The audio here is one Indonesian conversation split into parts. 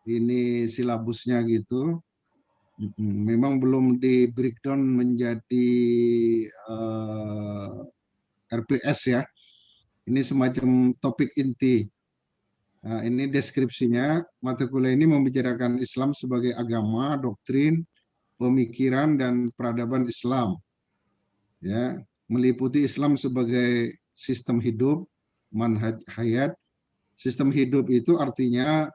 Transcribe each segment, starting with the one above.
ini silabusnya gitu. Memang belum di breakdown menjadi RPS ya. Ini semacam topik inti. Nah, ini deskripsinya. Mata kuliah ini membicarakan Islam sebagai agama, doktrin, pemikiran dan peradaban Islam. Ya, meliputi Islam sebagai sistem hidup, manhaj hayat. Sistem hidup itu artinya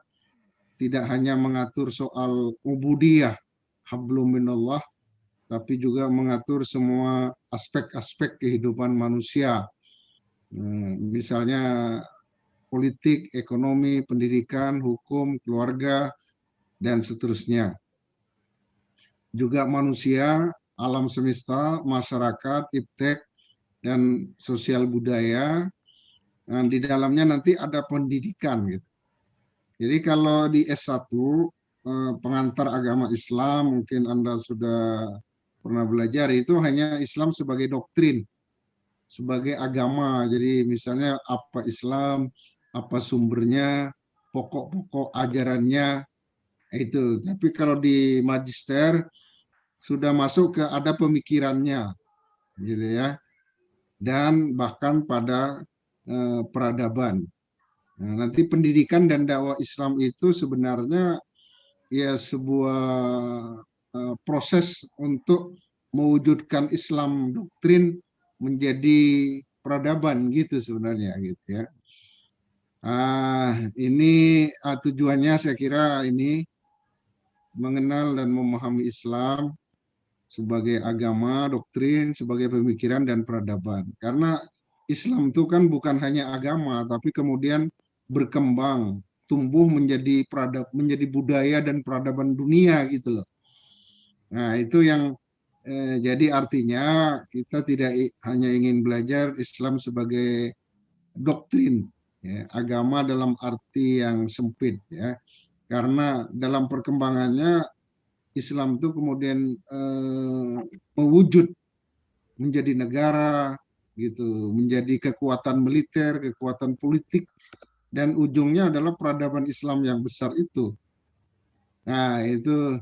tidak hanya mengatur soal ubudiyah, hablum minallah, tapi juga mengatur semua aspek-aspek kehidupan manusia. Misalnya politik, ekonomi, pendidikan, hukum, keluarga, dan seterusnya. Juga manusia, alam semesta, masyarakat, iptek, dan sosial budaya. Nah, di dalamnya nanti ada pendidikan gitu. Jadi kalau di S1 pengantar agama Islam, mungkin Anda sudah pernah belajar, itu hanya Islam sebagai doktrin, sebagai agama. Jadi misalnya apa Islam, apa sumbernya, pokok-pokok ajarannya, itu. Tapi kalau di magister sudah masuk ke ada pemikirannya, gitu ya, dan bahkan pada peradaban. Nah, nanti pendidikan dan dakwah Islam itu sebenarnya ya sebuah proses untuk mewujudkan Islam doktrin menjadi peradaban gitu sebenarnya gitu ya. Ini tujuannya saya kira ini mengenal dan memahami Islam sebagai agama, doktrin, sebagai pemikiran dan peradaban. Karena Islam itu kan bukan hanya agama, tapi kemudian berkembang, tumbuh menjadi menjadi budaya dan peradaban dunia gitu loh. Nah, itu yang jadi artinya kita tidak hanya ingin belajar Islam sebagai doktrin, ya, agama dalam arti yang sempit, ya. Karena dalam perkembangannya Islam itu kemudian mewujud menjadi negara gitu, menjadi kekuatan militer, kekuatan politik, dan ujungnya adalah peradaban Islam yang besar itu. Nah, itu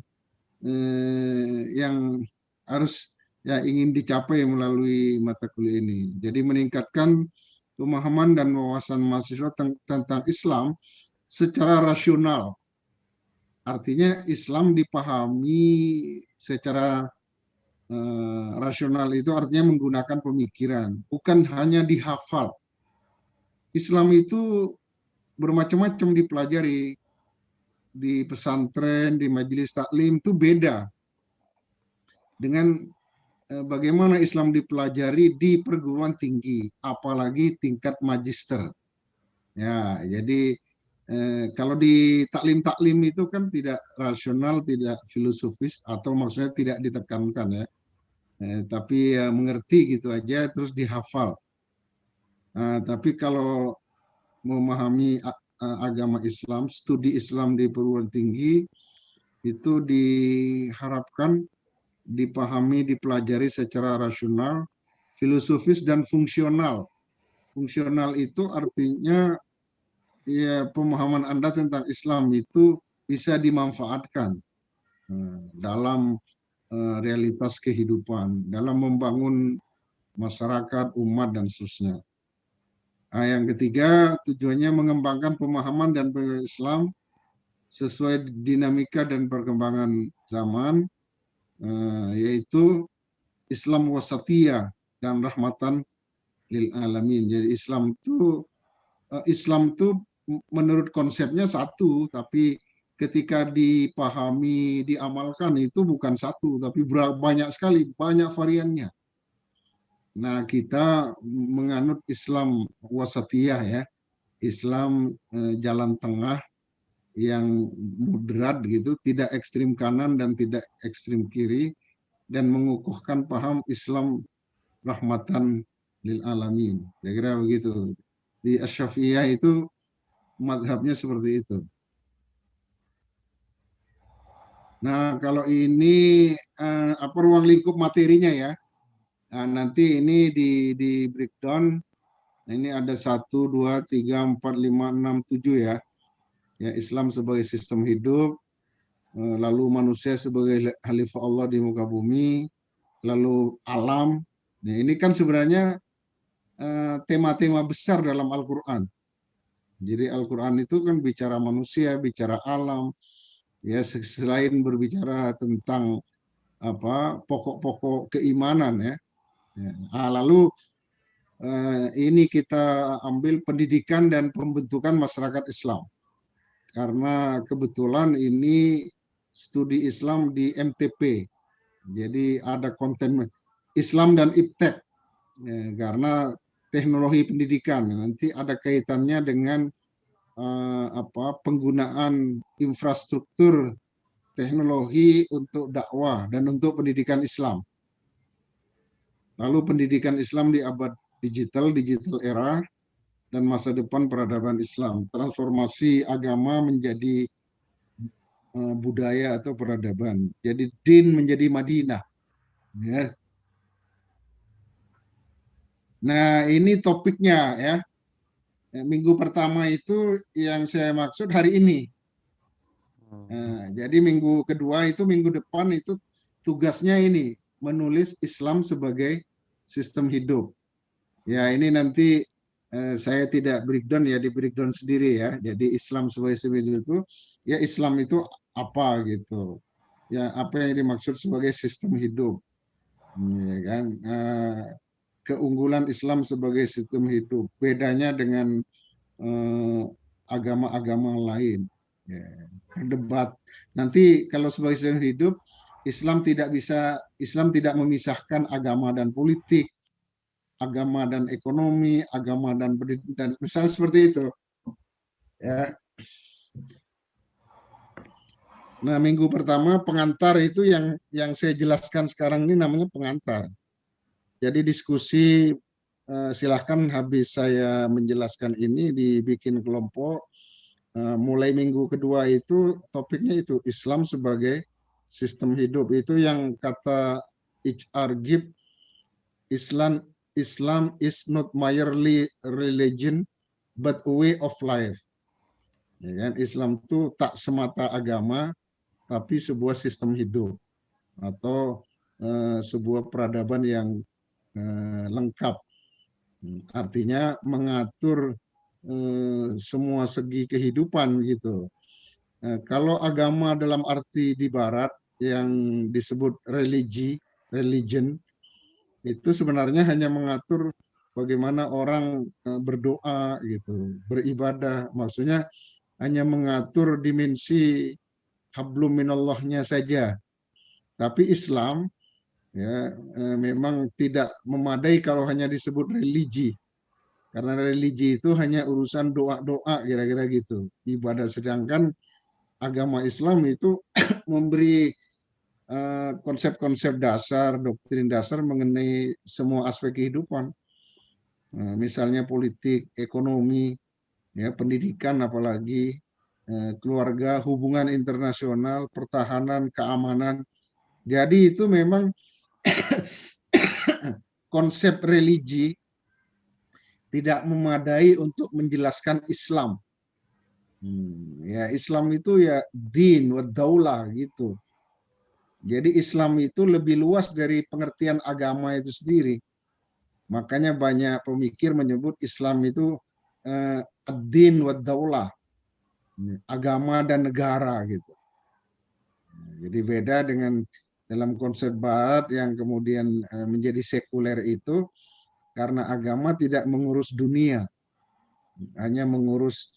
yang harus ya ingin dicapai melalui mata kuliah ini. Jadi meningkatkan pemahaman dan wawasan mahasiswa tentang Islam secara rasional. Artinya Islam dipahami secara rasional itu artinya menggunakan pemikiran, bukan hanya dihafal. Islam itu bermacam-macam dipelajari di pesantren, di majelis taklim itu beda dengan bagaimana Islam dipelajari di perguruan tinggi, apalagi tingkat magister. Ya, jadi kalau di taklim-taklim itu kan tidak rasional, tidak filosofis, atau maksudnya tidak ditekankan ya, tapi ya mengerti gitu aja, terus dihafal. Tapi kalau memahami agama Islam, studi Islam di perguruan tinggi, itu diharapkan dipahami, dipelajari secara rasional, filosofis, dan fungsional. Fungsional itu artinya ya pemahaman Anda tentang Islam itu bisa dimanfaatkan dalam realitas kehidupan, dalam membangun masyarakat, umat, dan seterusnya. Yang ketiga, tujuannya mengembangkan pemahaman dan Islam sesuai dinamika dan perkembangan zaman, yaitu Islam wasatiyah dan rahmatan lil alamin. Jadi Islam itu menurut konsepnya satu, tapi ketika dipahami, diamalkan itu bukan satu, tapi banyak sekali, banyak variannya. Nah, kita menganut Islam wasatiyah ya, Islam jalan tengah yang moderat gitu, tidak ekstrim kanan dan tidak ekstrim kiri, dan mengukuhkan paham Islam rahmatan lil alamin. Kira-kira begitu. Di Asy-Syafi'iyah itu madhabnya seperti itu. Nah, kalau ini apa ruang lingkup materinya ya. Nah, nanti ini di breakdown. Ini ada 1, 2, 3, 4, 5, 6, 7 ya. ya Islam sebagai sistem hidup, lalu manusia sebagai khalifah Allah di muka bumi, lalu alam. Nah, ini kan sebenarnya tema-tema besar dalam Al-Quran. Jadi Al-Quran itu kan bicara manusia, bicara alam, ya selain berbicara tentang apa pokok-pokok keimanan ya. Nah, lalu ini kita ambil pendidikan dan pembentukan masyarakat Islam karena kebetulan ini studi Islam di MTP. Jadi ada konten Islam dan IPTEK ya, karena teknologi pendidikan nanti ada kaitannya dengan penggunaan infrastruktur teknologi untuk dakwah dan untuk pendidikan Islam. Lalu pendidikan Islam di abad digital era, dan masa depan peradaban Islam. Transformasi agama menjadi budaya atau peradaban. Jadi din menjadi Madinah. Ya. Nah ini topiknya ya. Minggu pertama itu yang saya maksud hari ini. Nah, jadi minggu kedua itu minggu depan itu tugasnya ini menulis Islam sebagai sistem hidup. Ya ini nanti saya tidak breakdown ya, di breakdown sendiri ya. Jadi Islam sebagai sistem hidup itu ya Islam itu apa gitu. Ya apa yang dimaksud sebagai sistem hidup. Ya kan keunggulan Islam sebagai sistem hidup. Bedanya dengan agama-agama lain. Ya, berdebat. Nanti kalau sebagai sistem hidup, Islam tidak memisahkan agama dan politik, agama dan ekonomi, agama dan pendidikan, misalnya seperti itu. Ya. Nah, minggu pertama pengantar itu yang saya jelaskan sekarang ini namanya pengantar. Jadi diskusi silahkan habis saya menjelaskan ini dibikin kelompok. Mulai minggu kedua itu topiknya itu Islam sebagai sistem hidup. Itu yang kata H.R. Gibb, Islam is not merely religion but a way of life. Ya kan? Islam itu tak semata agama tapi sebuah sistem hidup atau sebuah peradaban yang lengkap. Artinya mengatur semua segi kehidupan gitu. Kalau agama dalam arti di Barat yang disebut religion, itu sebenarnya hanya mengatur bagaimana orang berdoa gitu, beribadah. Maksudnya hanya mengatur dimensi hablum minallahnya saja. Tapi Islam ya memang tidak memadai kalau hanya disebut religi. Karena religi itu hanya urusan doa-doa kira-kira gitu. Ibadah, sedangkan agama Islam itu memberi konsep-konsep dasar, doktrin dasar mengenai semua aspek kehidupan. Misalnya politik, ekonomi, ya, pendidikan apalagi, keluarga, hubungan internasional, pertahanan, keamanan. Jadi itu memang konsep religi tidak memadai untuk menjelaskan Islam. Ya Islam itu ya din wa daulah gitu. Jadi Islam itu lebih luas dari pengertian agama itu sendiri. Makanya banyak pemikir menyebut Islam itu ad-din wa daulah, agama dan negara gitu. Jadi beda dengan dalam konsep Barat yang kemudian menjadi sekuler itu karena agama tidak mengurus dunia, hanya mengurus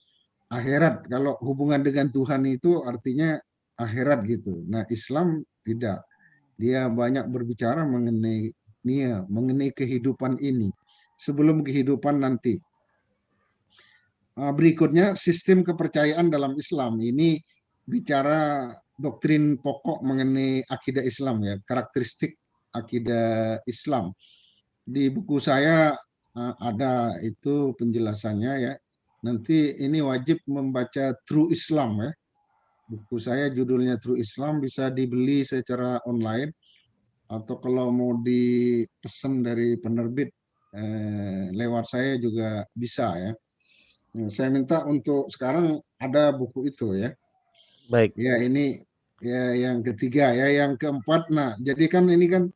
akhirat. Kalau hubungan dengan Tuhan itu artinya akhirat gitu. Nah, Islam tidak. Dia banyak berbicara mengenai dunia, mengenai kehidupan ini sebelum kehidupan nanti. Berikutnya sistem kepercayaan dalam Islam. Ini bicara doktrin pokok mengenai akidah Islam ya, karakteristik akidah Islam. Di buku saya ada itu penjelasannya ya. Nanti ini wajib membaca True Islam ya. Buku saya judulnya True Islam, bisa dibeli secara online atau kalau mau dipesan dari penerbit lewat saya juga bisa ya. Saya minta untuk sekarang ada buku itu ya. Baik. Ya ini ya yang ketiga ya, yang keempat. Nah, jadi kan ini kan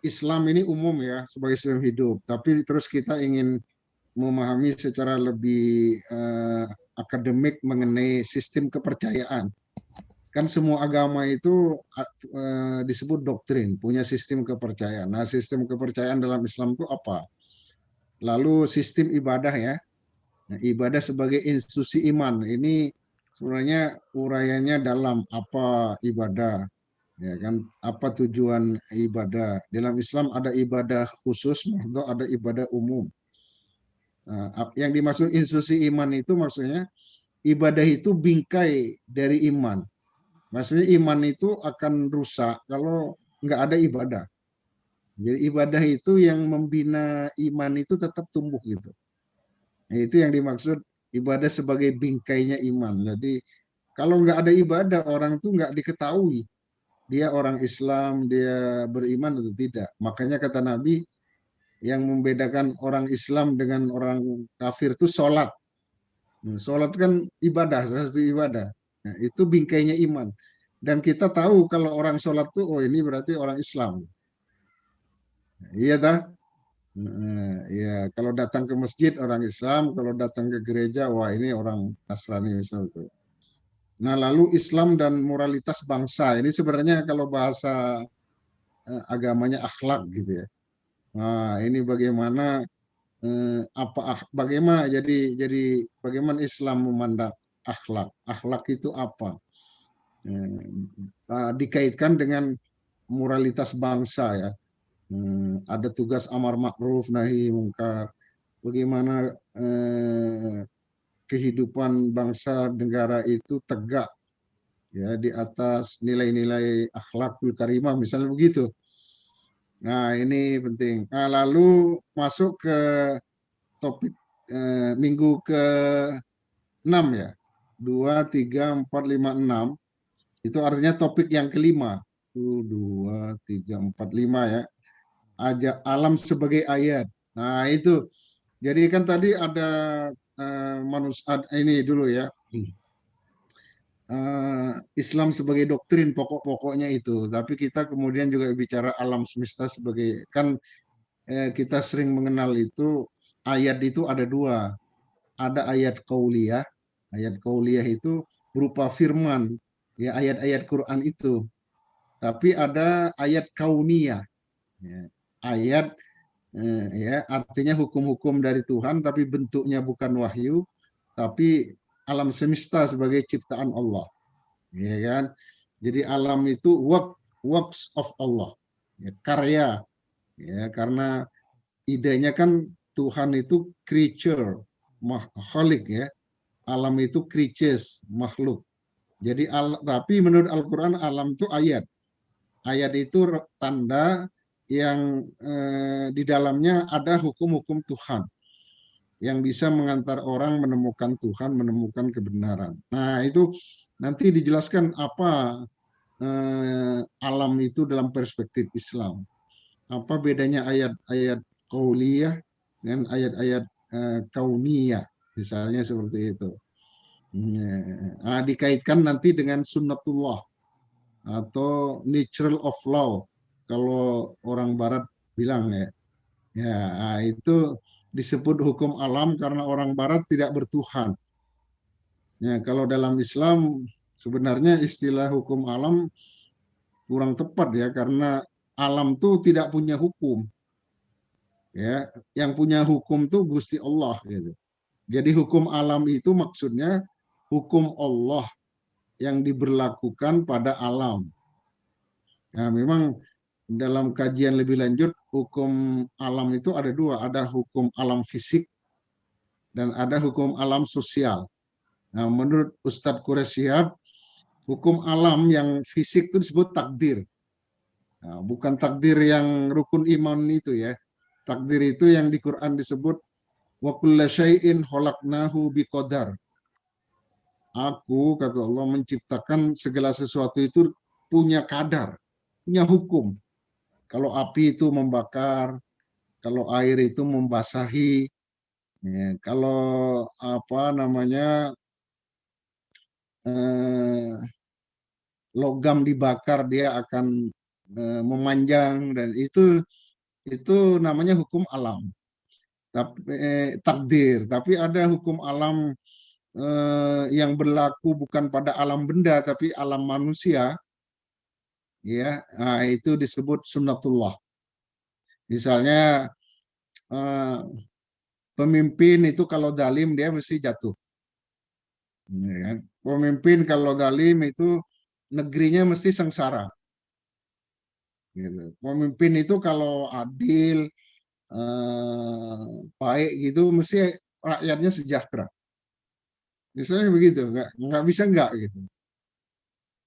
Islam ini umum ya sebagai sistem hidup, tapi terus kita ingin memahami secara lebih akademik mengenai sistem kepercayaan. Kan semua agama itu disebut doktrin, punya sistem kepercayaan. Nah, sistem kepercayaan dalam Islam itu apa? Lalu sistem ibadah ya. Nah, ibadah sebagai institusi iman. Ini sebenarnya uraiannya dalam apa ibadah, ya kan? Apa tujuan ibadah? Dalam Islam ada ibadah khusus, atau ada ibadah umum. Nah, yang dimaksud institusi iman itu maksudnya ibadah itu bingkai dari iman. Maksudnya iman itu akan rusak kalau nggak ada ibadah. Jadi ibadah itu yang membina iman itu tetap tumbuh gitu. Nah, itu yang dimaksud ibadah sebagai bingkainya iman. Jadi kalau nggak ada ibadah, orang itu nggak diketahui dia orang Islam, dia beriman atau tidak. Makanya kata Nabi, yang membedakan orang Islam dengan orang kafir itu sholat. Nah, sholat kan ibadah, salah satu ibadah. Nah, itu bingkainya iman. Dan kita tahu kalau orang sholat tuh, oh ini berarti orang Islam. Nah, iya tak? Ya, kalau datang ke masjid orang Islam, kalau datang ke gereja, wah ini orang Nasrani misalnya itu. Nah, lalu Islam dan moralitas bangsa. Ini sebenarnya kalau bahasa agamanya akhlak gitu ya. Nah, ini bagaimana bagaimana jadi bagaimana Islam memandang akhlak. Akhlak itu apa? Dikaitkan dengan moralitas bangsa ya. Ada tugas amar ma'ruf nahi mungkar. Bagaimana kehidupan bangsa negara itu tegak ya di atas nilai-nilai akhlakul karimah misalnya begitu. Nah, ini penting. Nah, lalu masuk ke topik minggu ke-6 ya. 2, 3, 4, 5, 6. Itu artinya topik yang kelima. 2, 3, 4, 5 ya. Alam sebagai ayat. Nah, itu. Jadi kan tadi ada manusia ini dulu ya. Islam sebagai doktrin pokok-pokoknya itu. Tapi kita kemudian juga bicara alam semesta sebagai, kan kita sering mengenal itu ayat itu ada dua. Ada ayat qauliyah. Ayat qauliyah itu berupa firman, ya ayat-ayat Quran itu. Tapi ada ayat kauniyah. Ya. Ayat ya artinya hukum-hukum dari Tuhan tapi bentuknya bukan wahyu, tapi alam semesta sebagai ciptaan Allah. Ya kan? Jadi alam itu works of Allah. Ya, karya. Ya, karena idenya kan Tuhan itu creature, makhluk ya. Alam itu creatures, makhluk. Jadi tapi menurut Al-Qur'an alam itu ayat. Ayat itu tanda yang di dalamnya ada hukum-hukum Tuhan yang bisa mengantar orang menemukan Tuhan, menemukan kebenaran. Nah, itu nanti dijelaskan apa alam itu dalam perspektif Islam. Apa bedanya ayat-ayat qauliyah dengan ayat-ayat kauniyah, misalnya seperti itu. Dikaitkan nanti dengan sunnatullah atau natural of law kalau orang barat bilang ya. Ya, itu disebut hukum alam karena orang barat tidak bertuhan. Ya, kalau dalam Islam sebenarnya istilah hukum alam kurang tepat ya karena alam itu tidak punya hukum. Ya, yang punya hukum itu Gusti Allah gitu. Jadi hukum alam itu maksudnya hukum Allah yang diberlakukan pada alam. Nah, memang dalam kajian lebih lanjut, hukum alam itu ada dua. Ada hukum alam fisik dan ada hukum alam sosial. Nah, menurut Ustadz Quraisyihab, hukum alam yang fisik itu disebut takdir. Nah, bukan takdir yang rukun iman itu ya. Takdir itu yang di Quran disebut wa kulla syai'in khalaqnahu biqadar. Aku, kata Allah, menciptakan segala sesuatu itu punya kadar, punya hukum. Kalau api itu membakar, kalau air itu membasahi, Ya, kalau apa namanya eh, logam dibakar dia akan memanjang dan itu namanya hukum alam. Tapi takdir. Tapi ada hukum alam yang berlaku bukan pada alam benda tapi alam manusia, ya. Nah, itu disebut sunnatullah. Misalnya eh, pemimpin itu kalau zalim dia mesti jatuh. Ya kan? Pemimpin kalau zalim itu negerinya mesti sengsara. Gitu. Pemimpin itu kalau adil, baik gitu, mesti rakyatnya sejahtera. Misalnya begitu, nggak bisa nggak gitu.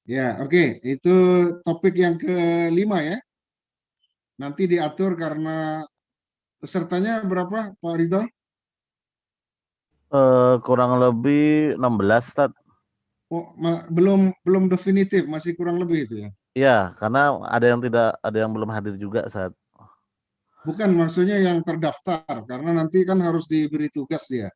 Ya, oke. Itu topik yang kelima ya. Nanti diatur karena pesertanya berapa, Pak Ridho? Kurang lebih 16, Tad. Oh, belum belum definitif, masih kurang lebih itu ya. Iya, karena ada yang belum hadir juga saat. Bukan maksudnya yang terdaftar, karena nanti kan harus diberi tugas dia.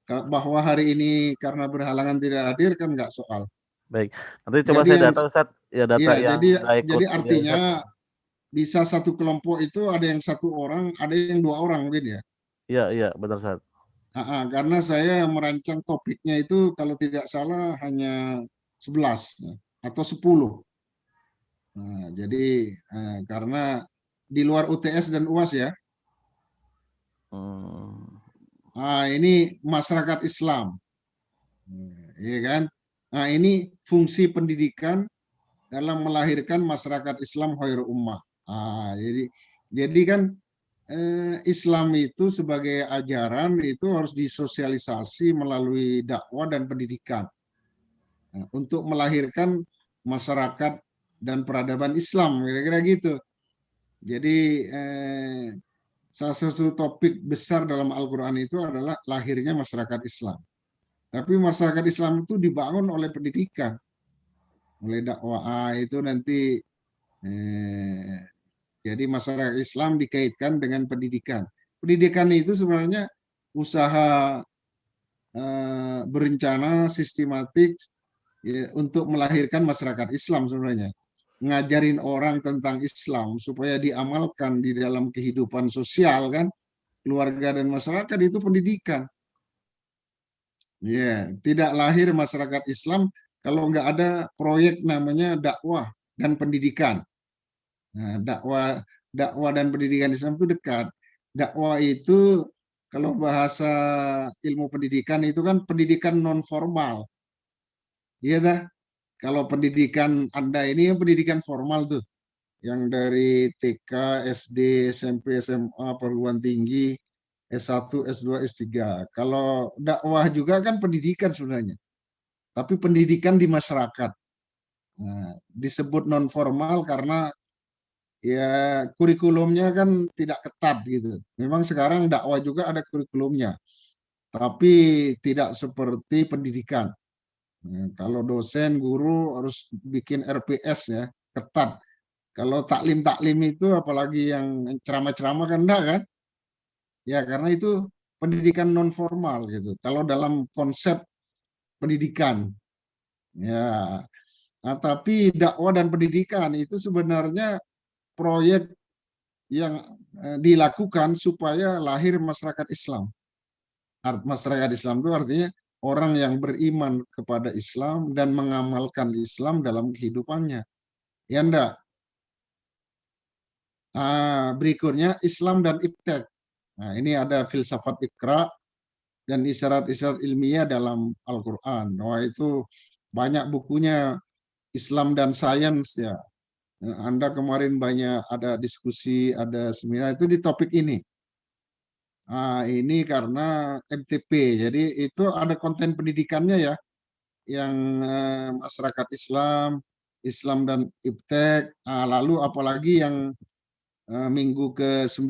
Bahwa hari ini karena berhalangan tidak hadir kan nggak soal. Baik. Nanti coba Jadi saya yang data, Ustaz. Ya, data Iya, yang jadi nggak ikut jadi kuliah, artinya Ustaz. bisa satu kelompok itu ada yang satu orang, ada yang dua orang mungkin ya. Iya, iya, benar, Ustaz. Karena saya merancang topiknya itu kalau tidak salah hanya 11 ya, atau 10. Nah, jadi karena di luar UTS dan UAS ya. Hmm, Ini masyarakat Islam, ya kan? Nah, ini fungsi pendidikan dalam melahirkan masyarakat Islam khairul ummah. Jadi kan Islam itu sebagai ajaran itu harus disosialisasi melalui dakwah dan pendidikan. Nah, untuk melahirkan masyarakat dan peradaban Islam, kira-kira gitu. Jadi salah satu topik besar dalam Al-Quran itu adalah lahirnya masyarakat Islam. Tapi masyarakat Islam itu dibangun oleh pendidikan, oleh dakwah. Itu nanti eh, jadi masyarakat Islam dikaitkan dengan pendidikan. Pendidikan itu sebenarnya usaha berencana sistematik ya, untuk melahirkan masyarakat Islam sebenarnya. Ngajarin orang tentang Islam supaya diamalkan di dalam kehidupan sosial kan, keluarga dan masyarakat itu pendidikan. Ya, tidak lahir masyarakat Islam kalau nggak ada proyek namanya dakwah dan pendidikan. Nah, dakwah dan pendidikan Islam itu dekat. Dakwah itu kalau bahasa ilmu pendidikan itu kan pendidikan non formal. Iya dah. Kalau pendidikan Anda ini yang pendidikan formal tuh, yang dari TK, SD, SMP, SMA, perguruan tinggi, S1, S2, S3. Kalau dakwah juga kan pendidikan sebenarnya, tapi pendidikan di masyarakat. Nah, disebut non formal karena ya kurikulumnya kan tidak ketat gitu. Memang sekarang dakwah juga ada kurikulumnya, tapi tidak seperti pendidikan. Nah, kalau dosen, guru harus bikin RPS ya, ketat. Kalau taklim-taklim itu apalagi yang ceramah-ceramah kan enggak kan? Ya karena itu pendidikan non formal gitu. Kalau dalam konsep pendidikan ya. Nah, tapi dakwah dan pendidikan itu sebenarnya proyek yang dilakukan supaya lahir masyarakat Islam. Masyarakat Islam itu artinya orang yang beriman kepada Islam dan mengamalkan Islam dalam kehidupannya. Ya enggak? Berikutnya Islam dan iptek. Nah, ini ada filsafat ikra dan isyarat-isyarat ilmiah dalam Al-Quran. Wah, itu banyak bukunya Islam dan Sains ya. Anda kemarin banyak ada diskusi, ada seminar itu di topik ini. Ini karena MTP, jadi itu ada konten pendidikannya ya, yang masyarakat Islam, Islam dan iptek. Lalu apalagi yang minggu ke-9,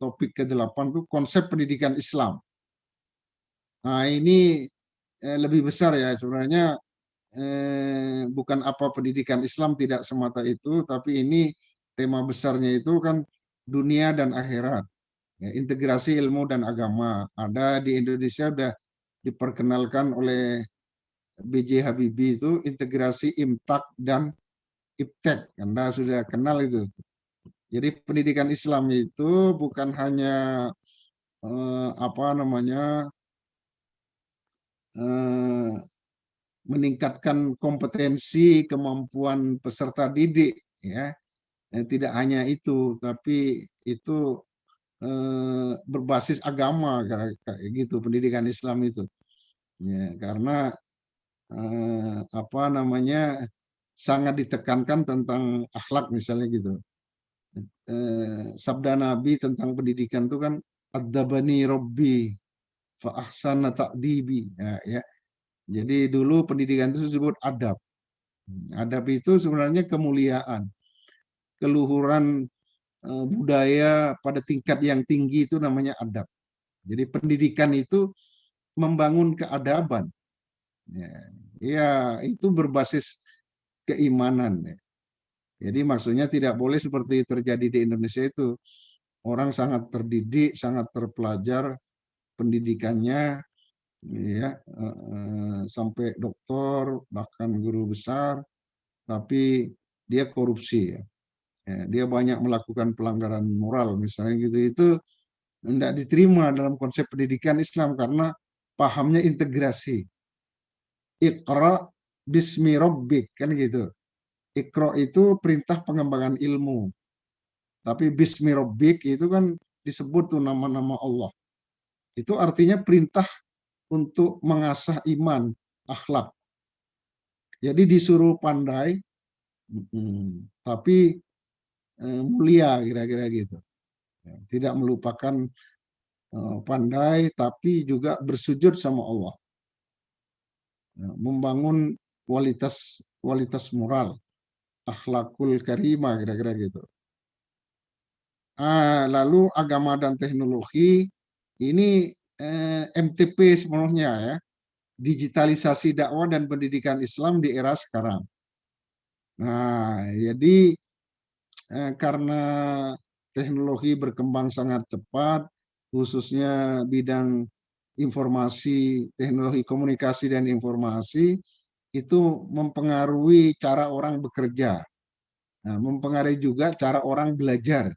topik ke-8 tuh konsep pendidikan Islam. Ini lebih besar ya sebenarnya, bukan apa pendidikan Islam tidak semata itu, tapi ini tema besarnya itu kan dunia dan akhirat. Ya, integrasi ilmu dan agama. Ada di Indonesia udah diperkenalkan oleh B.J. Habibie itu integrasi IMTAK dan IPTEK. Anda sudah kenal itu. Jadi pendidikan Islam itu bukan hanya apa namanya eh, meningkatkan kompetensi kemampuan peserta didik, ya. Tidak hanya itu, tapi itu berbasis agama kayak gitu pendidikan Islam itu. Ya, karena apa namanya sangat ditekankan tentang akhlak misalnya gitu. Sabda Nabi tentang pendidikan itu kan adzabani Robbi fa ahsana ta'dibi. Ya. Jadi dulu pendidikan itu disebut adab. Adab itu sebenarnya kemuliaan, keluhuran budaya pada tingkat yang tinggi itu namanya adab. Jadi pendidikan itu membangun keadaban. Ya, ya itu berbasis keimanan. Ya. Jadi maksudnya tidak boleh seperti terjadi di Indonesia itu. Orang sangat terdidik, sangat terpelajar pendidikannya, ya sampai doktor bahkan guru besar, tapi dia korupsi, ya. Dia banyak melakukan pelanggaran moral misalnya gitu. Itu tidak diterima dalam konsep pendidikan Islam karena pahamnya integrasi. Iqra bismi rabbik kan gitu. Iqra itu perintah pengembangan ilmu. Tapi bismi rabbik itu kan disebut tuh nama-nama Allah. Itu artinya perintah untuk mengasah iman, akhlak. Jadi disuruh pandai, tapi mulia kira-kira gitu. Tidak melupakan pandai, tapi juga bersujud sama Allah. Membangun kualitas moral, akhlakul karimah kira-kira gitu. Lalu agama dan teknologi ini MTP sepenuhnya ya, digitalisasi dakwah dan pendidikan Islam di era sekarang. Nah, jadi karena teknologi berkembang sangat cepat, khususnya bidang informasi, teknologi komunikasi dan informasi, itu mempengaruhi cara orang bekerja. Nah, mempengaruhi juga cara orang belajar,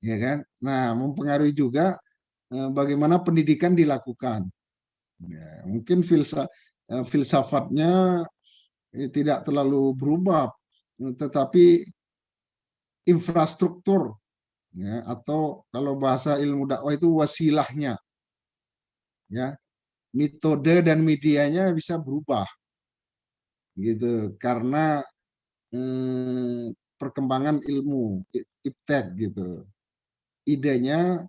ya kan? Nah, mempengaruhi juga bagaimana pendidikan dilakukan. Ya, mungkin filsafatnya tidak terlalu berubah, tetapi infrastruktur, ya, atau kalau bahasa ilmu dakwah itu wasilahnya, ya, metode dan medianya bisa berubah, gitu, karena perkembangan ilmu, iptek gitu. Idenya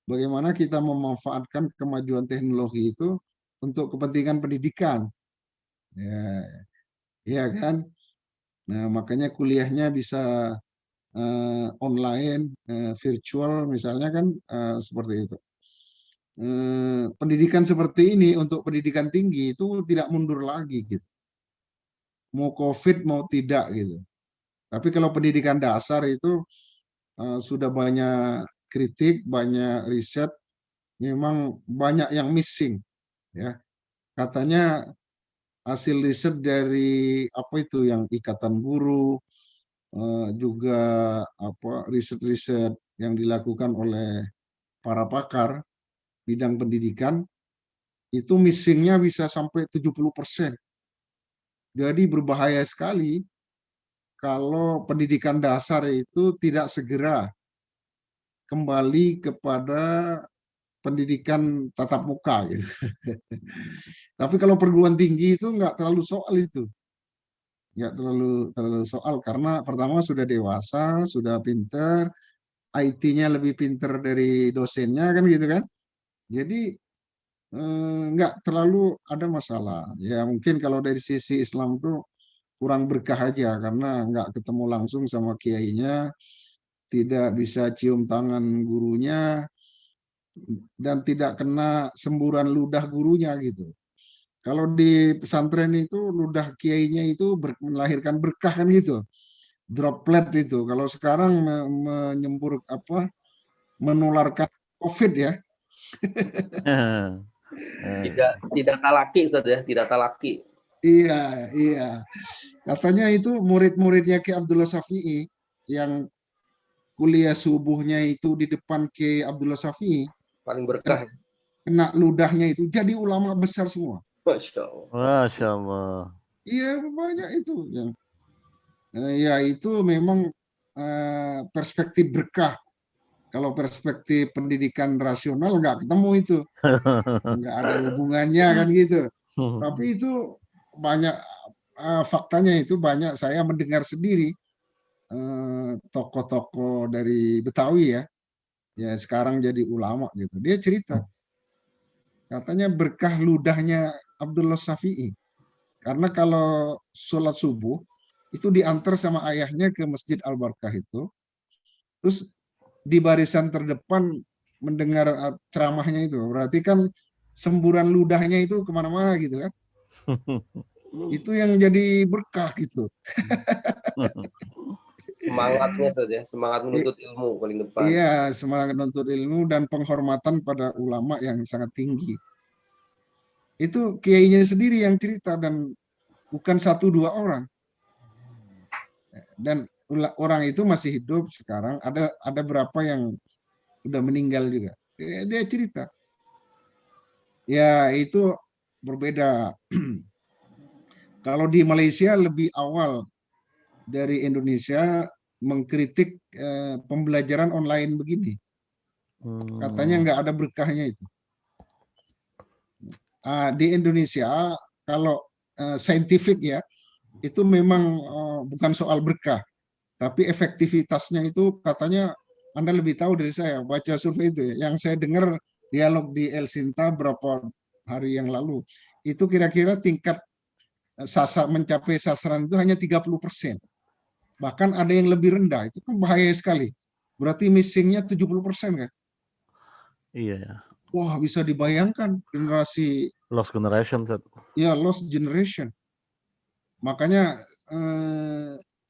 bagaimana kita memanfaatkan kemajuan teknologi itu untuk kepentingan pendidikan, ya, ya kan. Nah makanya kuliahnya bisa online, virtual misalnya kan, seperti itu. Pendidikan seperti ini untuk pendidikan tinggi itu tidak mundur lagi gitu. Mau COVID mau tidak gitu. Tapi kalau pendidikan dasar itu sudah banyak kritik, banyak riset, memang banyak yang missing, ya. Katanya hasil riset dari apa itu yang Ikatan Guru, juga apa riset-riset yang dilakukan oleh para pakar bidang pendidikan itu missingnya bisa sampai 70%. Jadi berbahaya sekali kalau pendidikan dasar itu tidak segera kembali kepada pendidikan tatap muka gitu. Tapi kalau perguruan tinggi itu nggak terlalu soal itu. Nggak terlalu soal karena pertama sudah dewasa, sudah pinter, IT-nya lebih pinter dari dosennya kan gitu kan. Jadi nggak terlalu ada masalah. Ya mungkin kalau dari sisi Islam tuh kurang berkah aja karena nggak ketemu langsung sama kiainya, tidak bisa cium tangan gurunya, dan tidak kena semburan ludah gurunya gitu. Kalau di pesantren itu ludah kiainya itu melahirkan berkah kan gitu, droplet itu. Kalau sekarang menyembur apa menularkan COVID ya. Tidak talaki, Ustaz ya, tidak talaki. Iya, iya. Katanya itu murid-muridnya Ki Abdullah Syafi'i yang kuliah subuhnya itu di depan Ki Abdullah Syafi'i, Paling berkah. kena ludahnya itu jadi ulama besar semua. Masya Allah. Masya Allah. Iya, banyak itu yang ya itu memang perspektif berkah. Kalau perspektif pendidikan rasional nggak ketemu itu, nggak ada hubungannya kan gitu. Tapi itu banyak faktanya itu banyak saya mendengar sendiri tokoh-tokoh dari Betawi ya sekarang jadi ulama gitu. Dia cerita katanya berkah ludahnya Abdullah Syafi'i. Karena kalau sholat subuh itu diantar sama ayahnya ke Masjid Al-Barkah itu, terus di barisan terdepan mendengar ceramahnya itu, berarti kan semburan ludahnya itu kemana-mana gitu kan. Itu yang jadi berkah gitu. Semangatnya saja, semangat menuntut ilmu paling depan. Iya, semangat menuntut ilmu dan penghormatan pada ulama yang sangat tinggi. Itu kiainya sendiri yang cerita dan bukan 1-2 orang. Dan orang itu masih hidup sekarang, ada berapa yang udah meninggal juga. Dia cerita. Ya, itu berbeda. Kalau di Malaysia lebih awal dari Indonesia mengkritik pembelajaran online begini. Katanya nggak ada berkahnya itu. Di Indonesia kalau saintifik ya, itu memang bukan soal berkah, tapi efektivitasnya itu katanya Anda lebih tahu dari saya, baca survei itu ya. Yang saya dengar dialog di El Sinta berapa hari yang lalu, itu kira-kira tingkat mencapai sasaran itu hanya 30%. Bahkan ada yang lebih rendah, itu kan bahaya sekali. Berarti missingnya 70% kan? Iya ya. Wah, bisa dibayangkan generasi Lost generation, Seth. ya lost generation. Makanya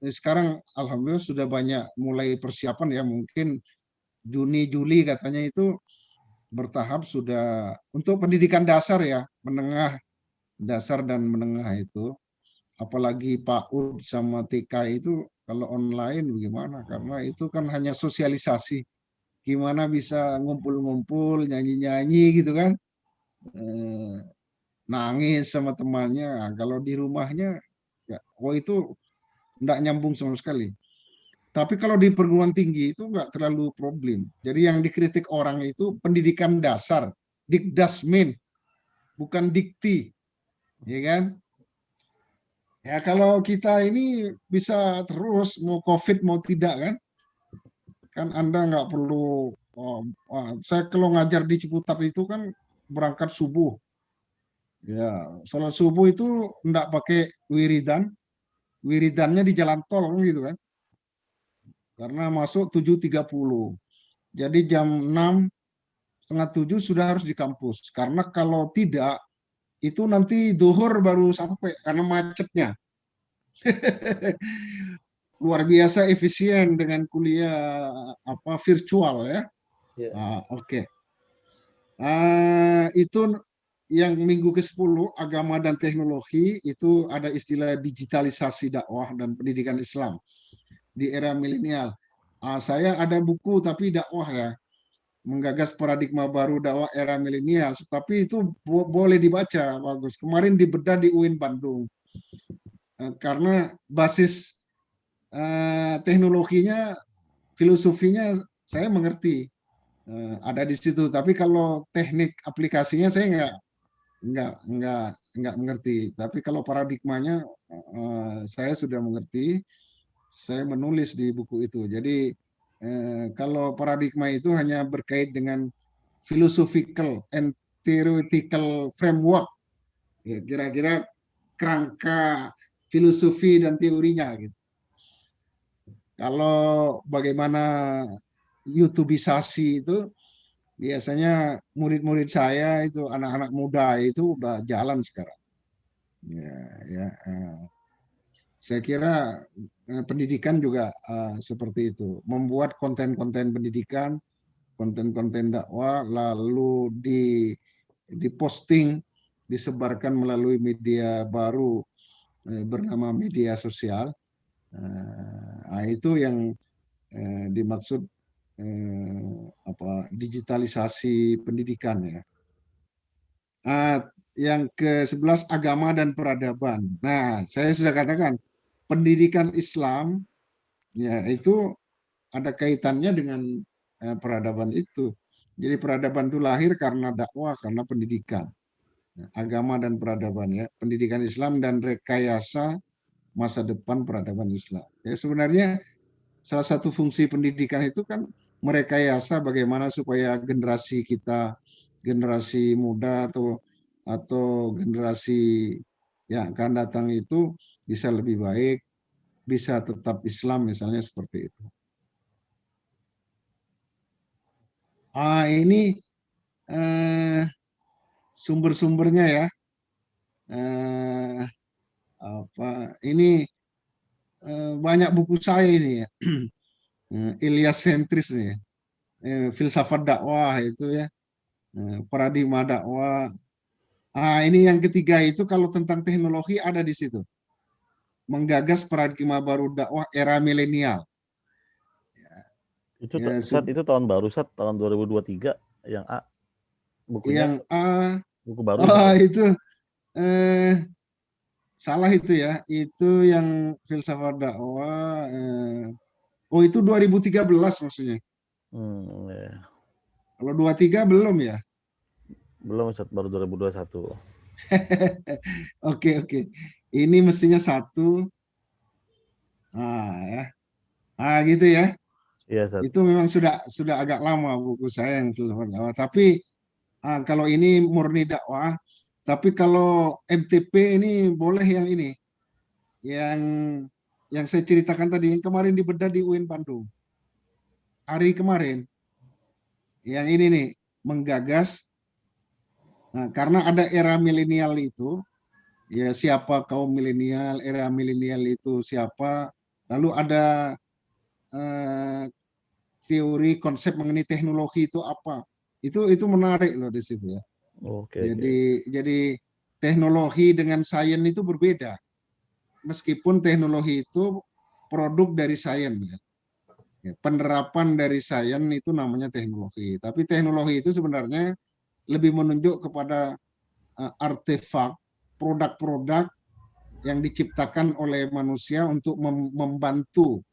sekarang alhamdulillah sudah banyak mulai persiapan ya, mungkin Juni Juli katanya itu bertahap sudah untuk pendidikan dasar ya, menengah, dasar dan menengah itu. Apalagi PAUD sama TK itu kalau online bagaimana? Karena itu kan hanya sosialisasi. Gimana bisa ngumpul-ngumpul, nyanyi-nyanyi gitu kan. Nangis sama temannya. Nah, kalau di rumahnya, ya, itu enggak nyambung sama sekali. Tapi kalau di perguruan tinggi itu enggak terlalu problem. Jadi yang dikritik orang itu pendidikan dasar, dikdasmin, bukan dikti. Ya kan? Ya kalau kita ini bisa terus mau COVID mau tidak kan? Kan Anda nggak perlu, saya kalau ngajar di Ciputat itu kan berangkat subuh. Ya, sholat subuh itu enggak pakai wiridan, wiridannya di jalan tol gitu kan. Karena masuk 7.30. Jadi jam 6, setengah 7 sudah harus di kampus. Karena kalau tidak, itu nanti duhur baru sampai karena macetnya. Luar biasa efisien dengan kuliah virtual ya. Oke. Itu yang minggu ke-10 agama dan teknologi itu ada istilah digitalisasi dakwah dan pendidikan Islam di era milenial. Saya ada buku tapi dakwah ya, menggagas paradigma baru dakwah era milenial, tapi itu boleh dibaca, bagus. Kemarin dibedah di UIN Bandung. Karena basis teknologinya, filosofinya saya mengerti, ada di situ. Tapi kalau teknik aplikasinya saya nggak mengerti. Tapi kalau paradigmanya saya sudah mengerti. Saya menulis di buku itu. Jadi kalau paradigma itu hanya berkait dengan philosophical and theoretical framework, ya, kira-kira kerangka filosofi dan teorinya gitu. Kalau bagaimana YouTubeisasi itu biasanya murid-murid saya itu anak-anak muda itu udah jalan sekarang. Ya. Saya kira pendidikan juga seperti itu, membuat konten-konten pendidikan konten-konten dakwah, lalu diposting, disebarkan melalui media baru bernama media sosial. Itu yang dimaksud digitalisasi pendidikan ya. Yang ke-11 agama dan peradaban. Nah, saya sudah katakan pendidikan Islam ya itu ada kaitannya dengan peradaban itu. Jadi peradaban itu lahir karena dakwah, karena pendidikan. Agama dan peradaban ya, pendidikan Islam dan rekayasa masa depan peradaban Islam. Ya sebenarnya salah satu fungsi pendidikan itu kan merekayasa bagaimana supaya generasi kita, generasi muda atau generasi yang akan datang itu bisa lebih baik, bisa tetap Islam misalnya seperti itu. Ini sumber-sumbernya ya. Ini banyak buku saya ini ya. Ilyas Sentris nih. Filsafat dakwah itu ya. Paradigma dakwah. Ini yang ketiga itu kalau tentang teknologi ada di situ. Menggagas paradigma baru dakwah era milenial. Itu Ya, itu tahun baru tahun 2023 yang A. Bukunya yang A. buku baru. Itu salah itu ya. Itu yang filsafat dakwah. Itu 2013 maksudnya. Ya. Kalau 23 belum ya? Belum Ustaz, baru 2021. Oke. Ini mestinya 1. Ya. Gitu ya. Iya, Ustaz. Itu memang sudah agak lama buku saya yang filsafat dakwah. Tapi kalau ini murni dakwah. Tapi kalau MTP ini boleh yang ini. Yang saya ceritakan tadi, yang kemarin dibedah di UIN Bandung. Hari kemarin. Yang ini nih, menggagas. Nah, karena ada era milenial itu, ya siapa kaum milenial, era milenial itu siapa, lalu ada teori konsep mengenai teknologi itu apa, itu menarik loh di situ ya. Jadi teknologi dengan sains itu berbeda, meskipun teknologi itu produk dari sains ya. Penerapan dari sains itu namanya teknologi, tapi teknologi itu sebenarnya lebih menunjuk kepada artefak, produk-produk yang diciptakan oleh manusia untuk membantu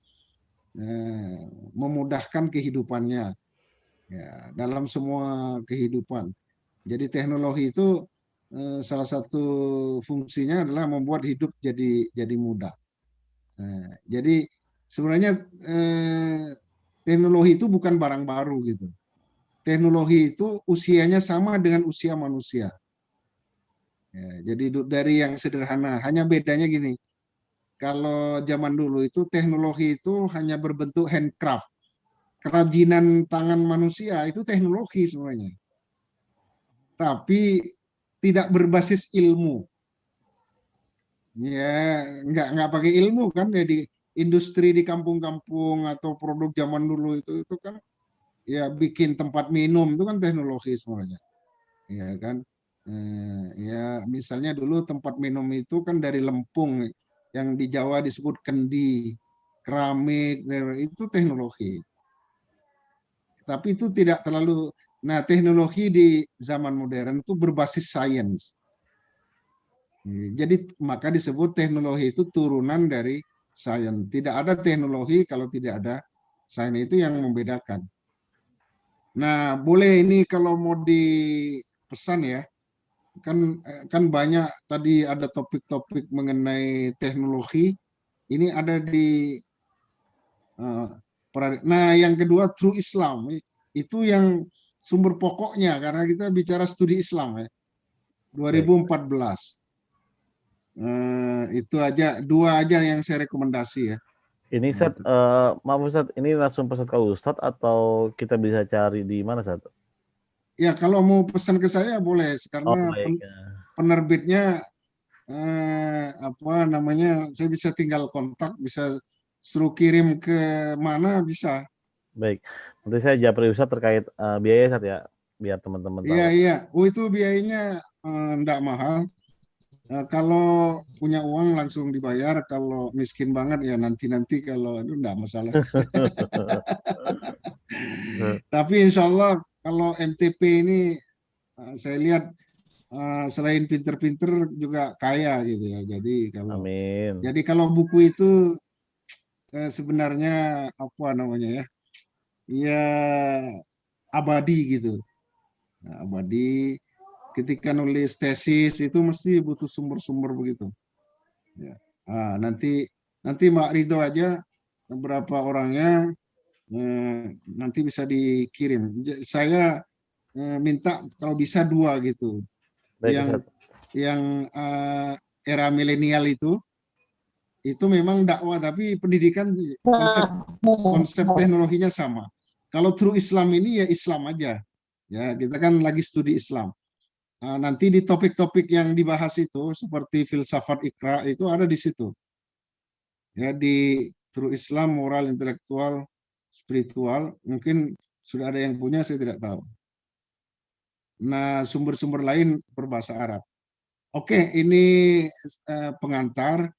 memudahkan kehidupannya ya, dalam semua kehidupan. Jadi teknologi itu salah satu fungsinya adalah membuat hidup jadi mudah. Jadi sebenarnya teknologi itu bukan barang baru gitu. Teknologi itu usianya sama dengan usia manusia. Ya, jadi dari yang sederhana, hanya bedanya gini. Kalau zaman dulu itu teknologi itu hanya berbentuk handcraft. Kerajinan tangan manusia itu teknologi semuanya. Tapi tidak berbasis ilmu. Ya, nggak pakai ilmu kan, jadi industri di kampung-kampung atau produk zaman dulu itu kan ya bikin tempat minum itu kan teknologi semuanya. Ya kan? Ya misalnya dulu tempat minum itu kan dari lempung yang di Jawa disebut kendi, keramik, itu teknologi. Tapi itu tidak terlalu, nah teknologi di zaman modern itu berbasis sains. Jadi maka disebut teknologi itu turunan dari sains. Tidak ada teknologi kalau tidak ada sains, itu yang membedakan. Nah boleh ini kalau mau dipesan ya, kan banyak tadi ada topik-topik mengenai teknologi. Ini ada di nah yang kedua True Islam itu yang sumber pokoknya karena kita bicara studi Islam ya 2014. Itu aja, 2 aja yang saya rekomendasi ya. Ini Ustaz, maaf Ustaz, ini langsung pesan ke Ustaz atau kita bisa cari di mana Ustaz? Ya kalau mau pesan ke saya boleh karena penerbitnya saya bisa tinggal kontak, bisa suruh kirim ke mana bisa. Baik. Nanti saya japri Ustadz terkait biaya Ustadz ya, biar teman-teman Iya, tahu. iya. Oh, itu biayanya enggak mahal. Kalau punya uang langsung dibayar, kalau miskin banget ya nanti-nanti kalau itu enggak masalah. Tapi insya Allah kalau MTP ini saya lihat selain pinter-pinter juga kaya gitu ya. Amin. Jadi kalau buku itu sebenarnya apa namanya ya? Ya abadi gitu. Nah, abadi ketika nulis tesis itu mesti butuh sumber-sumber begitu. Ya. Nanti Mak Ridho aja beberapa orangnya nanti bisa dikirim. Saya minta kalau bisa 2 gitu. Baik Yang Ustadz. Era milenial itu memang dakwah tapi pendidikan konsep teknologinya sama. Kalau True Islam ini ya Islam aja. Ya, kita kan lagi studi Islam. Nanti di topik-topik yang dibahas itu seperti filsafat ikra itu ada di situ. Ya, di True Islam, moral, intelektual, spiritual, mungkin sudah ada yang punya, saya tidak tahu. Nah, sumber-sumber lain berbahasa Arab. Oke, ini pengantar.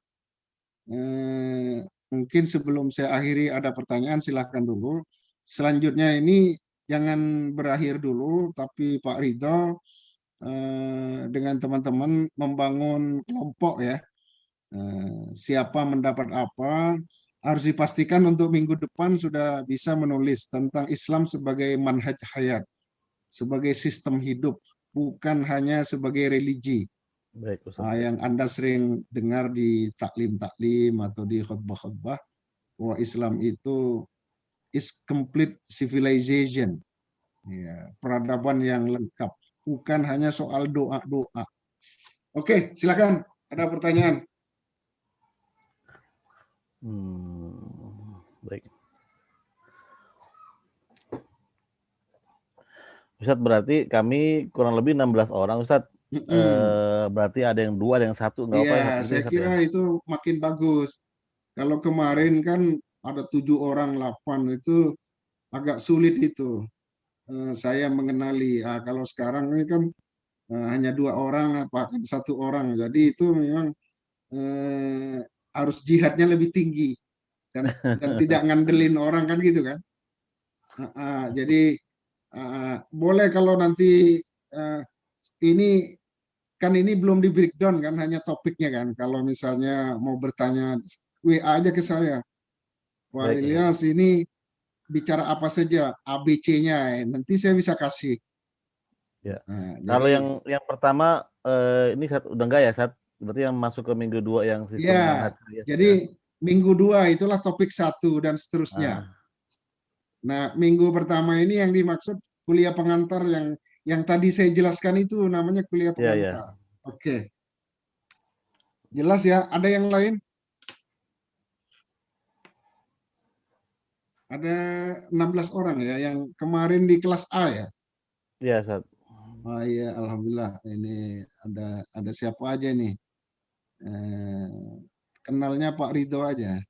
Mungkin sebelum saya akhiri ada pertanyaan, silahkan dulu. Selanjutnya ini jangan berakhir dulu, tapi Pak Ridho dengan teman-teman membangun kelompok ya. Siapa mendapat apa, harus dipastikan untuk minggu depan sudah bisa menulis tentang Islam sebagai manhaj hayat, sebagai sistem hidup, bukan hanya sebagai religi. Baik Ustadz. Yang Anda sering dengar di taklim-taklim atau di khutbah-khutbah, bahwa Islam itu is complete civilization, ya, peradaban yang lengkap, bukan hanya soal doa-doa. Oke, silakan. Ada pertanyaan? Baik. Ustadz, berarti kami kurang lebih 16 orang Ustadz. Berarti ada yang 2, ada yang 1, nggak apa-apa Iya, yang penting saya Ustadz, kira ya. itu makin bagus. Kalau kemarin kan ada 7 orang, 8 itu agak sulit itu. Saya mengenali. Kalau sekarang ini kan hanya 2 orang, apa 1 orang. Jadi itu memang harus jihadnya lebih tinggi dan tidak ngandelin orang kan gitu kan. Jadi boleh kalau nanti ini kan ini belum di breakdown kan, hanya topiknya kan. Kalau misalnya mau bertanya, WA aja ke saya. Pak Baik Ustadz. Ilyas ini bicara apa saja, ABC-nya, nanti saya bisa kasih. Ya. Kalau Jadi yang pertama ini udah enggak ya Ustadz? Berarti yang masuk ke minggu 2 yang sistem ya, manhaj ya. jadi minggu 2 itulah topik 1 dan seterusnya. Nah, minggu pertama ini yang dimaksud kuliah pengantar yang tadi saya jelaskan itu namanya kuliah pengantar. Oke. Jelas ya? Ada yang lain? Ada 16 orang ya yang kemarin di kelas A ya? Iya, Ustaz. Oh iya, alhamdulillah. Ini ada siapa aja nih? Kenalnya Pak Ridho aja.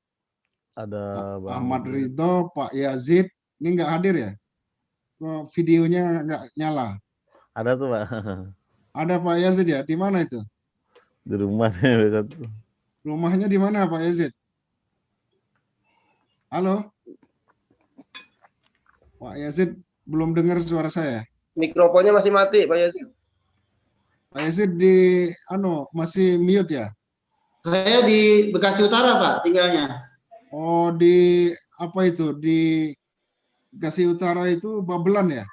Ada Bang Ahmad Yudin. Ridho, Pak Yazid. Ini nggak hadir ya? Videonya nggak nyala. Ada tuh, Pak. Ada Pak Yazid ya? Di mana itu? Di rumah Ustaz. Rumahnya di mana Pak Yazid? Halo? Pak Yazid belum dengar suara saya. Mikrofonnya masih mati, Pak Yazid. Pak Yazid masih mute ya? Saya di Bekasi Utara, Pak, tinggalnya. Oh, di apa itu? Di Bekasi Utara itu Babelan ya?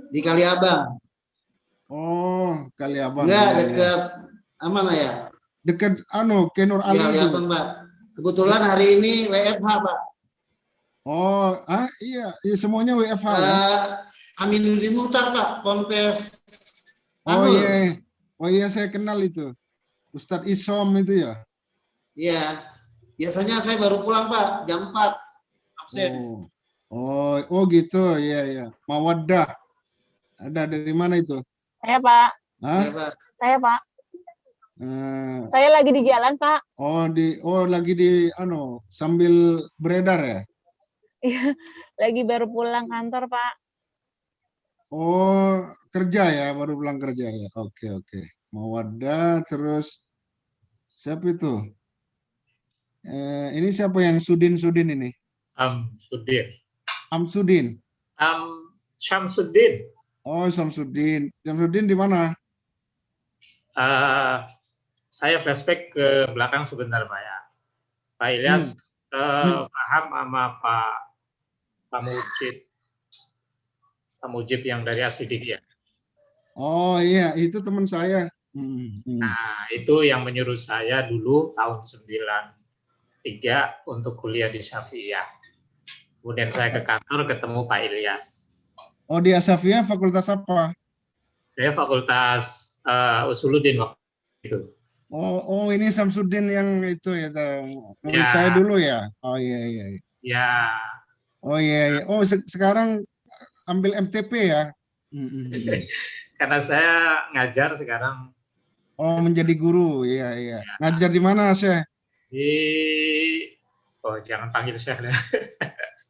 Di Kaliabang. Oh, Kaliabang. Enggak, Ya, dekat mana ya? Dekat Kenur Ali Di Kaliabang, Pak. Kebetulan hari ini WFH, Pak. Oh, iya, semuanya WFH ya? Aminuddin Muhtar, Pak, Ponpes. Oh iya, saya kenal itu. Ustadz Isom itu ya? Iya. Biasanya saya baru pulang, Pak, jam 4. Absen. Oh gitu, iya. Mawaddah. Ada dari mana itu? Saya, Pak. Hah? Ya, Pak. Saya, Pak. Saya lagi di jalan, Pak. Lagi di sambil beredar ya? Iya, lagi baru pulang kantor, Pak. Oh, kerja ya, baru pulang kerja ya. Oke, oke. Mawaddah, terus siapa itu? Ini siapa yang Sudin ini? Sudin. Amsudin. Syamsuddin. Oh, Samsudin. Samsudin di mana? Saya flashback ke belakang sebentar, Pak ya. Pak Ilyas paham sama Pak Mujib yang dari Asidik ya. Oh iya, itu teman saya. Nah, itu yang menyuruh saya dulu tahun 93 untuk kuliah di Syafi'iyah. Kemudian saya ke kantor ketemu Pak Ilyas. Oh, di Asafiyah fakultas apa? Saya fakultas Usuluddin waktu itu. Oh, ini Samsudin yang itu ya, murid Ya. saya dulu ya. Oh iya, iya. Ya, Oh iya, iya. Oh, sekarang ambil MTP ya? karena saya ngajar sekarang Oh, menjadi guru, iya, iya. Ngajar di mana, Syekh? jangan panggil Syekh deh.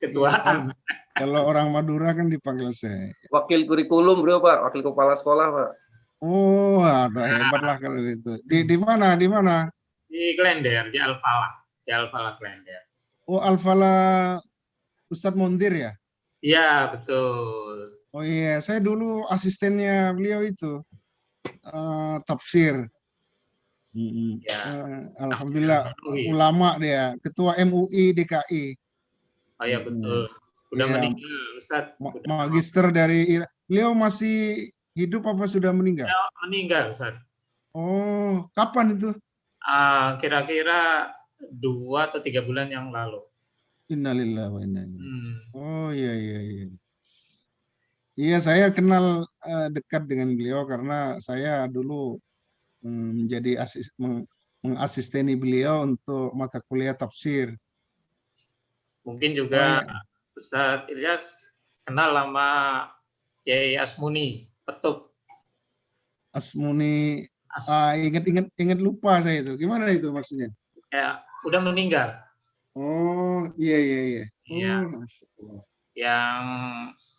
Ketuaan. Kalau orang Madura kan dipanggil Syekh. Wakil kurikulum beliau Pak, wakil kepala sekolah Pak. Oh, ada hebat lah kalau itu. Di mana? Di mana? Di Klender, di Al-Falah Klender. Oh, Al-Falah Ustadz Mondir ya? Iya, betul. Oh iya, saya dulu asistennya beliau itu. Tafsir. Ya. Alhamdulillah, ulama dia, ketua MUI DKI. Oh iya, betul. Udah Iya. meninggal, Ustadz. Magister dari beliau masih hidup apa sudah meninggal? Meninggal, Ustadz. Oh, kapan itu? Kira-kira 2 atau 3 bulan yang lalu. Innalillahi wa inna ilaihi. Oh iya, iya, iya. Iya, saya kenal dekat dengan beliau karena saya dulu menjadi mengasisteni beliau untuk mata kuliah tafsir. Mungkin juga Ustadz Ilyas kenal sama Kiai Asmuni, Petuk. Asmuni, ingat lupa saya itu. Gimana itu maksudnya? Ya, udah meninggal. Oh iya, iya, iya. Iya. Yang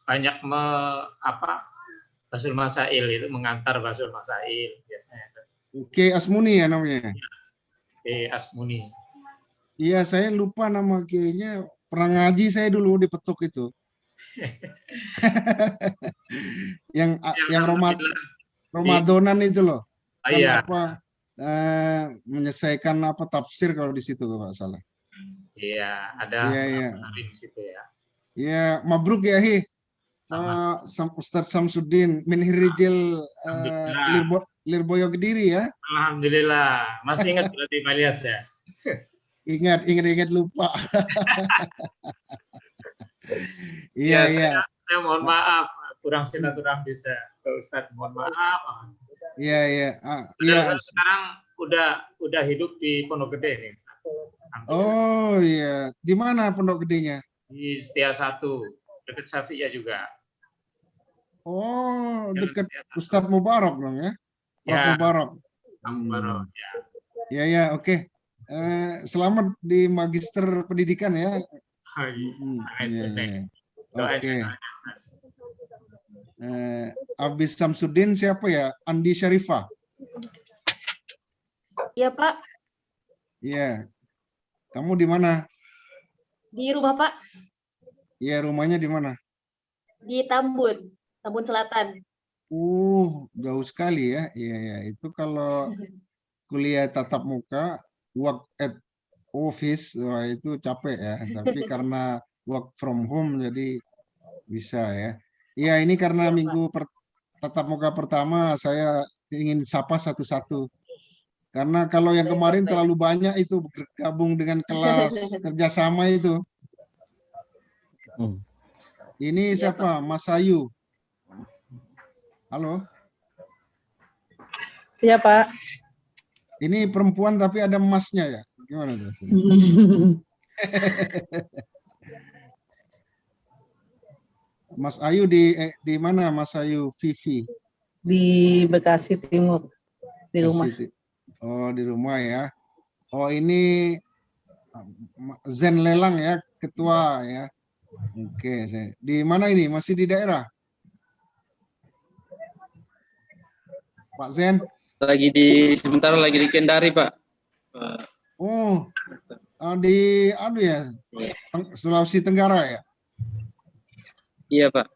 banyak Basul Masail itu mengantar Basul Masail biasanya. Oke, Asmuni ya namanya. Asmuni. Iya, saya lupa nama kiainya. Pernah ngaji saya dulu di Petuk itu. yang Ramadonan itu loh. Oh, iya. Menyelesaikan tafsir kalau di situ kalau nggak salah. Iya, ada di situ ya. Iya, mabruk ya Ustadz Samsudin min Hirijil Lirboyo Kediri ya. Alhamdulillah, masih ingat berarti Pak Ilyas ya. Ingat lupa. Iya, iya. Saya mohon maaf, kurang silaturahmi saya ke Ustadz, mohon maaf. Iya, iya. Sekarang udah hidup di Pondok Gede nih. Oh iya, di mana Pondok Gedenya? Di Setia 1, dekat Syafi'iyah juga. Oh, dekat Ustadz Mubarak dong ya? Ya. Mubarak. Mubarak, ya. Ya, ya, oke. Selamat di Magister Pendidikan ya. Oke. Abis Samsudin siapa ya? Andi Syarifah. Iya, Pak. Iya. Kamu di mana? Di rumah, Pak. Iya, rumahnya di mana? Di Tambun Selatan. Jauh sekali ya. Iya, ya. Itu kalau kuliah tatap muka, work at office, wah, itu capek ya. Tapi karena work from home jadi bisa ya. Iya, ini karena minggu tatap muka pertama saya ingin sapa satu-satu. Karena kalau yang kemarin terlalu banyak itu bergabung dengan kelas kerjasama itu. Ini siapa? Mas Ayu. Halo? Iya, Pak. Ini perempuan tapi ada emasnya ya? Gimana tuh? Mas Ayu di mana Mas Ayu Vivi? Di Bekasi Timur, di rumah. Oh, di rumah ya. Oh, ini Zen Lelang ya, ketua ya. Oke, di mana ini? Masih di daerah? Pak Zen? Sementara lagi di Kendari, Pak. Oh, di ya, Sulawesi Tenggara ya? Iya, Pak.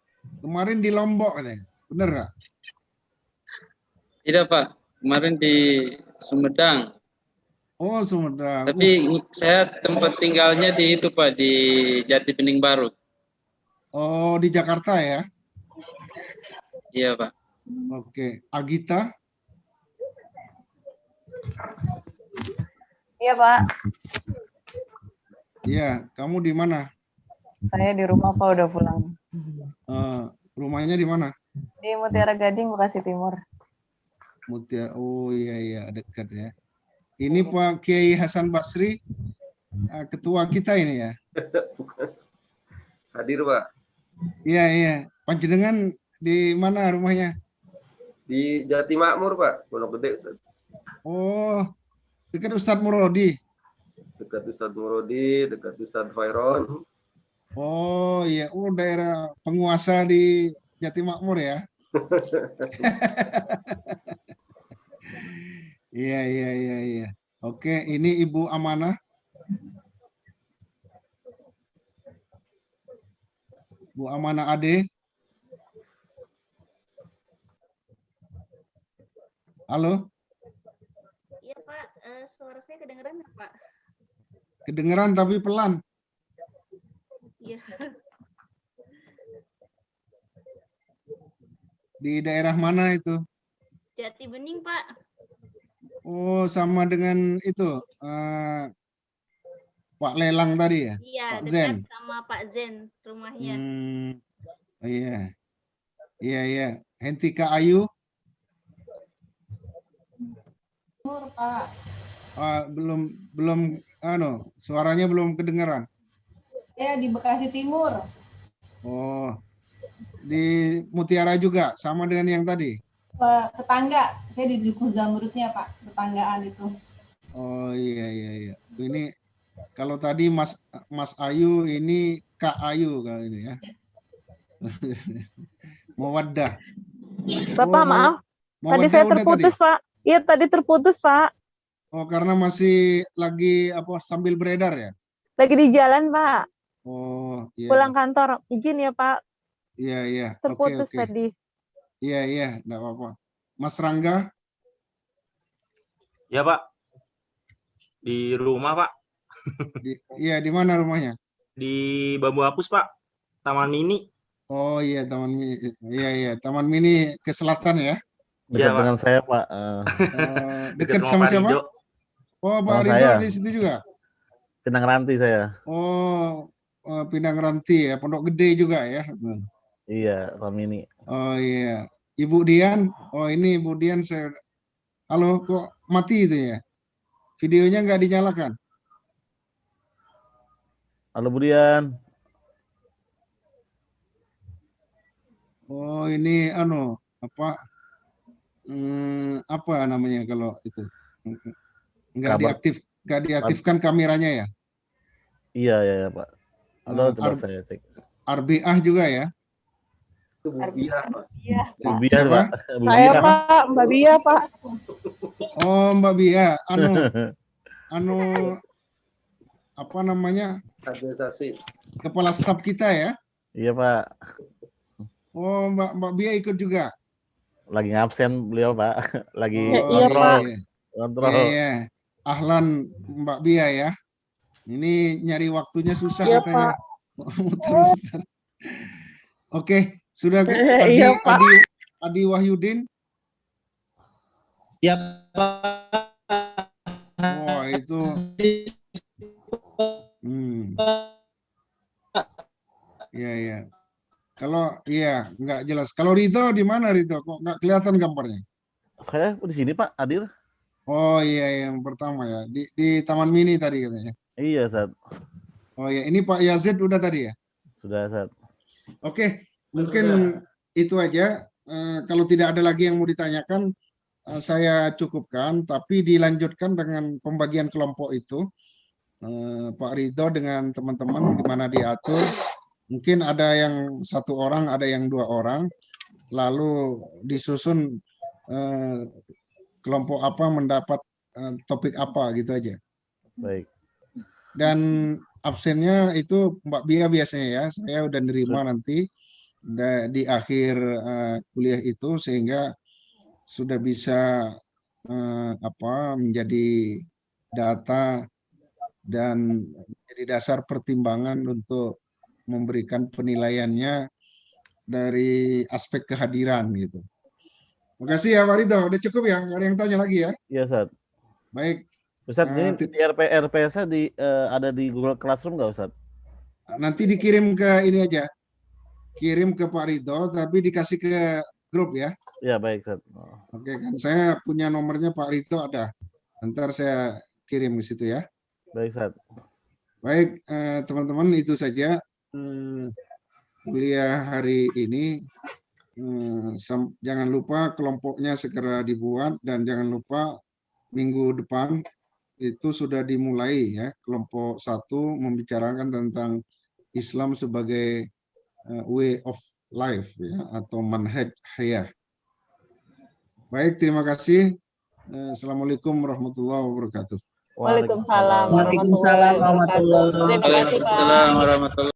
Kemarin di Lombok katanya. Bener nggak? Tidak, Pak. Kemarin di Sumedang. Oh, Sumedang. Tapi saya tempat tinggalnya di itu, Pak, di Jati Bening Baru. Oh, di Jakarta ya? Iya, Pak. Oke, Agita? Iya, Pak. Iya, kamu di mana? Saya di rumah, Pak, udah pulang. Rumahnya di mana? Di Mutiara Gading, Bekasi Timur. Mutiara. Oh iya dekat ya. Ini Pak Kiai Hasan Basri, ketua kita ini ya. Hadir, Pak. Iya. Panjenengan di mana rumahnya? Di Jati Makmur, Pak. Pondok Gede, Ustaz. Oh, dekat Ustadz Murodi. Dekat Ustadz Murodi, dekat Ustadz Khairon. Oh iya, daerah penguasa di Jati Makmur ya. Iya. Oke, ini Ibu Amanah. Bu Amanah Ade. Halo? Iya, Pak. Suara saya kedengeran nggak, Pak? Kedengeran tapi pelan. Iya. Di daerah mana itu? Jati Bening, Pak. Oh, sama dengan itu Pak Lelang tadi ya? Iya, Pak dekat Zen. sama Pak Zen rumahnya. Iya. Hentika Ayu? Pak. Belum suaranya belum kedengaran. Saya di Bekasi Timur. Oh, di Mutiara juga sama dengan yang tadi. Tetangga, saya di Dukuh Zamrudnya, Pak, tetanggaan itu. Oh iya. Ini kalau tadi Mas Ayu, ini Kak Ayu kalau ini ya. Mawaddah. Bapak, maaf. Tadi saya terputus, Pak. Iya, tadi terputus, Pak. Oh, karena masih lagi sambil beredar ya? Lagi di jalan, Pak. Oh, iya. Pulang kantor. Izin ya, Pak. Iya. Terputus Oke. tadi. Iya, enggak apa-apa. Mas Rangga? Ya, Pak. Di rumah, Pak. Di mana rumahnya? Di Bambu Hapus, Pak. Taman Mini. Oh iya, Taman Mini. Iya, Taman Mini ke selatan ya? Dekat dengan saya, Pak. Dekat sama siapa? Rido. Oh, Pak Ridho di situ juga? Pinang Ranti saya. Oh, Pinang Ranti ya, Pondok Gede juga ya? Iya, Taman Mini. Oh iya. Ibu Dian? Oh ini Ibu Dian saya... Halo, kok mati itu ya? Videonya nggak dinyalakan? Halo, Bu Dian. Oh ini apa namanya kalau itu nggak diaktifkan kameranya ya? Iya Pak. Halo, coba saya cek. RBA juga ya? Itu Bu Bia, Pak. Bu Bia, Pak. Saya, Pak. Mbak Bia, Pak. Oh, Mbak Bia. Apa namanya? Administrasi. Kepala staf kita ya? Iya, Pak. Oh, Mbak Bia ikut juga? Lagi ngabsen beliau, Pak. Lagi kontrol. Iya. Ahlan Mbak Bia ya. Ini nyari waktunya susah iya, katanya. Pak. Muter-muter. Oke, sudah Iya, Pak. Adi Wahyudin. Ya, Pak. Oh, itu. Iya. Kalau nggak jelas. Kalau Rito di mana Rito? Kok nggak kelihatan gambarnya? Saya di sini, Pak, hadir. Oh iya, yang pertama ya. Di Taman Mini tadi katanya. Iya, Sat. Oh iya, ini Pak Yazid udah tadi ya? Sudah, Sat. Oke, mungkin itu aja. Kalau tidak ada lagi yang mau ditanyakan, saya cukupkan. Tapi dilanjutkan dengan pembagian kelompok itu. Pak Ridho dengan teman-teman gimana diatur. Mungkin ada yang 1 orang, ada yang 2 orang, lalu disusun kelompok apa mendapat topik apa gitu aja. Baik. Dan absennya itu Mbak Bia biasanya ya, saya udah nerima nanti di akhir kuliah itu sehingga sudah bisa menjadi data dan menjadi dasar pertimbangan untuk memberikan penilaiannya dari aspek kehadiran gitu. Makasih ya Pak Ridho, udah cukup ya, nggak ada yang tanya lagi ya? Iya, Ustaz. Baik. Ustaz, ini RPS-nya ada di Google Classroom nggak, Ustaz? Nanti dikirim ke ini aja, kirim ke Pak Ridho, tapi dikasih ke grup ya. Iya, baik, Ustaz. Oke kan, saya punya nomornya Pak Ridho ada. Ntar saya kirim ke situ ya. Baik, Ustaz. Baik, teman-teman, itu saja kuliah hari ini. Jangan lupa kelompoknya segera dibuat dan jangan lupa minggu depan itu sudah dimulai ya, kelompok 1 membicarakan tentang Islam sebagai way of life ya, atau manhaj hayah. Baik, terima kasih. Assalamualaikum warahmatullahi wabarakatuh. Waalaikumsalam Waalaikumsalam warahmatullahi wabarakatuh. Terima kasih, Pak. Waalaikumsalam warahmatullahi